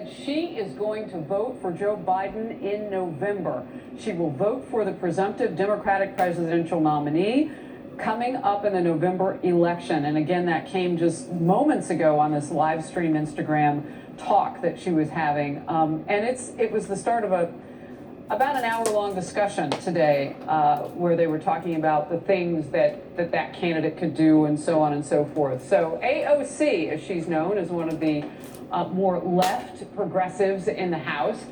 said she is going to vote for Joe Biden in November. She will vote for the presumptive Democratic presidential nominee coming up in the November election. And again, that came just moments ago on this live stream Instagram talk that she was having. And it was the start of about an hour-long discussion today where they were talking about the things that candidate could do and so on and so forth. So AOC, as she's known, is one of the more left progressives in the House,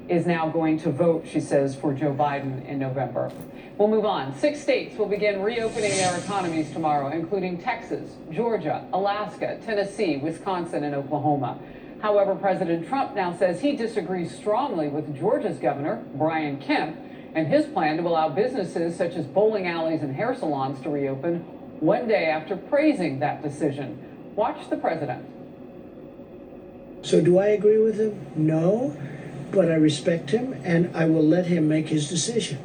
is now going to vote, she says, for Joe Biden in November. We'll move on. 6 states will begin reopening their economies tomorrow, including Texas, Georgia, Alaska, Tennessee, Wisconsin, and Oklahoma. However, President Trump now says he disagrees strongly with Georgia's governor, Brian Kemp, and his plan to allow businesses such as bowling alleys and hair salons to reopen one day after praising that decision. Watch the president. So do I agree with him? No, but I respect him and I will let him make his decision.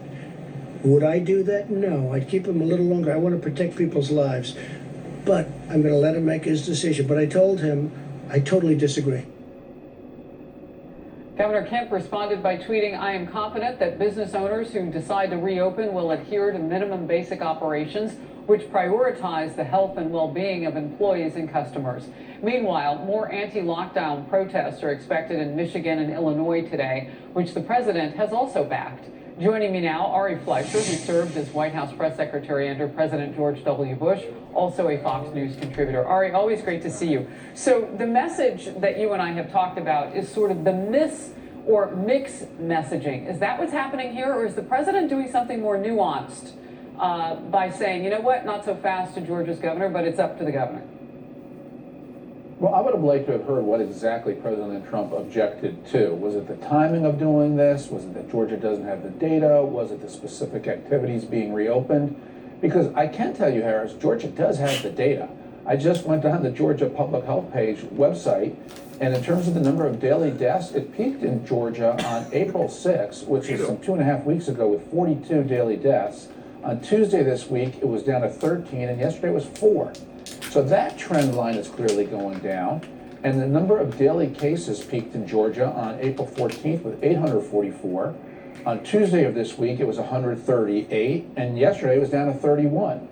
Would I do that? No, I'd keep him a little longer. I want to protect people's lives, but I'm going to let him make his decision. But I told him I totally disagree. Governor Kemp responded by tweeting, "I am confident that business owners who decide to reopen will adhere to minimum basic operations, which prioritize the health and well-being of employees and customers." Meanwhile, more anti-lockdown protests are expected in Michigan and Illinois today, which the president has also backed. Joining me now, Ari Fleischer, who served as White House press secretary under President George W. Bush, also a Fox News contributor. Ari, always great to see you. So the message that you and I have talked about is sort of the miss or mix messaging. Is that what's happening here, or is the president doing something more nuanced by saying, you know what, not so fast to Georgia's governor, but it's up to the governor? Well, I would have liked to have heard what exactly President Trump objected to. Was it the timing of doing this? Was it that Georgia doesn't have the data? Was it the specific activities being reopened? Because I can tell you, Harris, Georgia does have the data. I just went on the Georgia Public Health page website, and in terms of the number of daily deaths, it peaked in Georgia on April 6th, which is some 2.5 weeks ago, with 42 daily deaths. On Tuesday this week, it was down to 13, and yesterday was 4. So that trend line is clearly going down. And the number of daily cases peaked in Georgia on April 14th with 844. On Tuesday of this week, it was 138, and yesterday it was down to 31.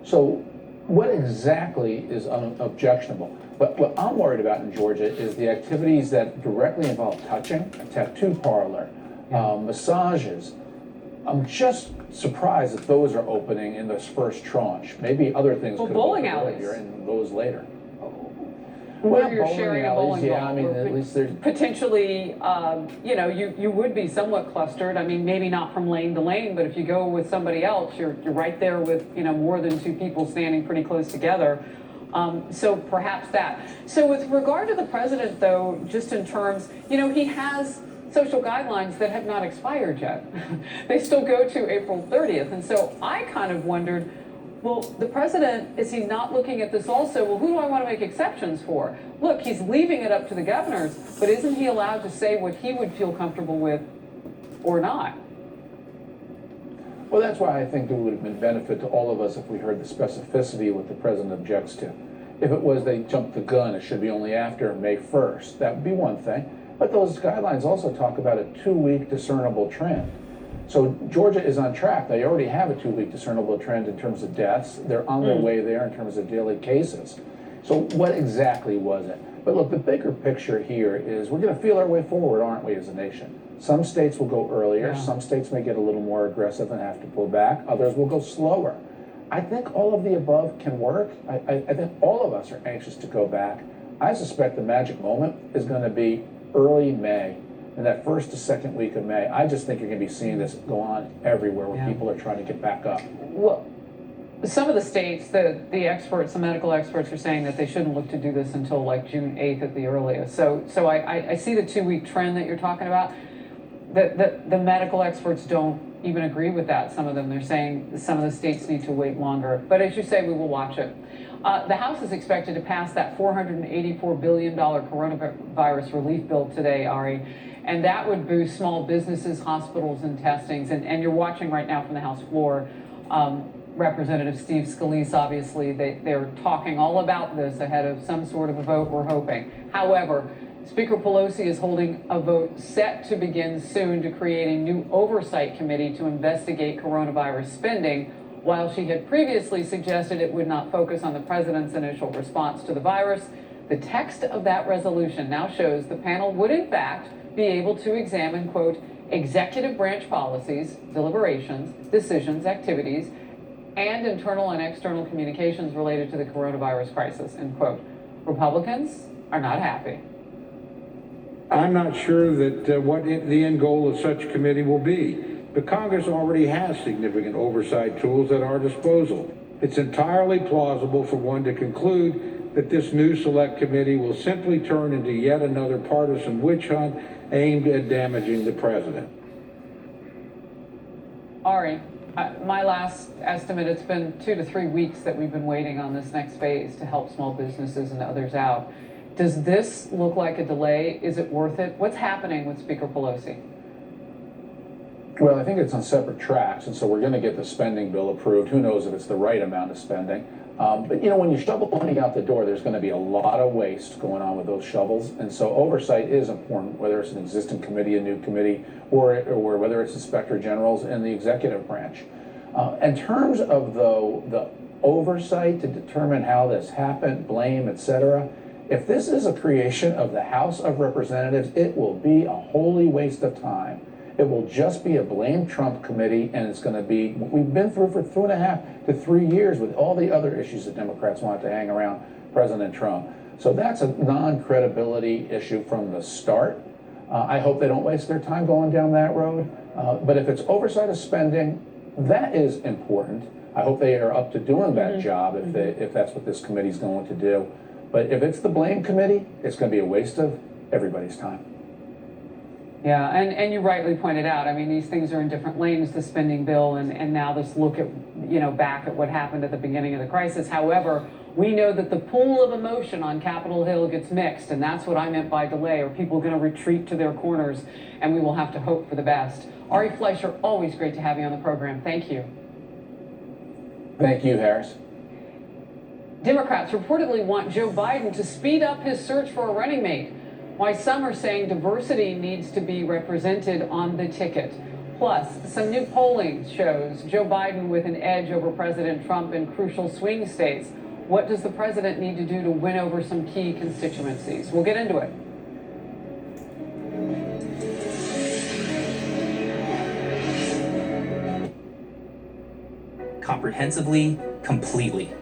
So what exactly is unobjectionable? But what I'm worried about in Georgia is the activities that directly involve touching, a tattoo parlor, massages. I'm just surprised that those are opening in this first tranche. Maybe other things could bowling open alleys earlier and those later. Where you're sharing a bowling ball. Yeah, I mean, at least there's potentially, you would be somewhat clustered. I mean, maybe not from lane to lane, but if you go with somebody else, you're right there with, more than 2 people standing pretty close together. So perhaps that. So with regard to the president, though, just in terms, he has social guidelines that have not expired yet. They still go to April 30th. And so I kind of wondered, well, the president, is he not looking at this also? Well, who do I want to make exceptions for? Look, he's leaving it up to the governors, but isn't he allowed to say what he would feel comfortable with or not? Well, that's why I think it would have been benefit to all of us if we heard the specificity of what the president objects to. If it was they jumped the gun, it should be only after May 1st. That would be one thing. But those guidelines also talk about a 2-week discernible trend. So Georgia is on track. They already have a 2-week discernible trend in terms of deaths. They're on their way there in terms of daily cases. So what exactly was it? But look, the bigger picture here is we're going to feel our way forward, aren't we, as a nation? Some states will go earlier. Yeah. Some states may get a little more aggressive and have to pull back. Others will go slower. I think all of the above can work. I think all of us are anxious to go back. I suspect the magic moment is going to be early May, in that 1st to 2nd week of May. I just think you're going to be seeing this go on everywhere where people are trying to get back up. Well, some of the states, the experts, the medical experts are saying that they shouldn't look to do this until like June 8th at the earliest. So I see the 2-week trend that you're talking about. The medical experts don't even agree with that. Some of them, they're saying some of the states need to wait longer. But as you say, we will watch it. The House is expected to pass that $484 billion coronavirus relief bill today, Ari, and that would boost small businesses, hospitals, and testings. And you're watching right now from the House floor, Representative Steve Scalise, obviously, they're talking all about this ahead of some sort of a vote, we're hoping. However, Speaker Pelosi is holding a vote set to begin soon to create a new oversight committee to investigate coronavirus spending, while she had previously suggested it would not focus on the president's initial response to the virus. The text of that resolution now shows the panel would in fact be able to examine, quote, executive branch policies, deliberations, decisions, activities, and internal and external communications related to the coronavirus crisis, end quote. Republicans are not happy. I'm not sure that the end goal of such a committee will be, but Congress already has significant oversight tools at our disposal. It's entirely plausible for one to conclude that this new select committee will simply turn into yet another partisan witch hunt aimed at damaging the president. Ari, my last estimate, it's been 2 to 3 weeks that we've been waiting on this next phase to help small businesses and others out. Does this look like a delay? Is it worth it? What's happening with Speaker Pelosi? Well, I think it's on separate tracks, and so we're going to get the spending bill approved. Who knows if it's the right amount of spending? But you know, when you shovel money out the door, there's going to be a lot of waste going on with those shovels, and so oversight is important, whether it's an existing committee, a new committee, or whether it's inspector generals in the executive branch. In terms of the oversight to determine how this happened, blame, etc., if this is a creation of the House of Representatives, it will be a wholly waste of time. It will just be a blame Trump committee, and it's going to be what we've been through for 2.5 to 3 years with all the other issues that Democrats want to hang around President Trump. So that's a non-credibility issue from the start. I hope they don't waste their time going down that road. But if it's oversight of spending, that is important. I hope they are up to doing that job if that's what this committee is going to do. But if it's the blame committee, it's going to be a waste of everybody's time. Yeah, and you rightly pointed out, I mean, these things are in different lanes, the spending bill, and now this look at, back at what happened at the beginning of the crisis. However, we know that the pool of emotion on Capitol Hill gets mixed, and that's what I meant by delay. Are people going to retreat to their corners? And we will have to hope for the best. Ari Fleischer, always great to have you on the program. Thank you. Thank you, Harris. Democrats reportedly want Joe Biden to speed up his search for a running mate, while some are saying diversity needs to be represented on the ticket. Plus, some new polling shows Joe Biden with an edge over President Trump in crucial swing states. What does the president need to do to win over some key constituencies? We'll get into it. Comprehensively, completely.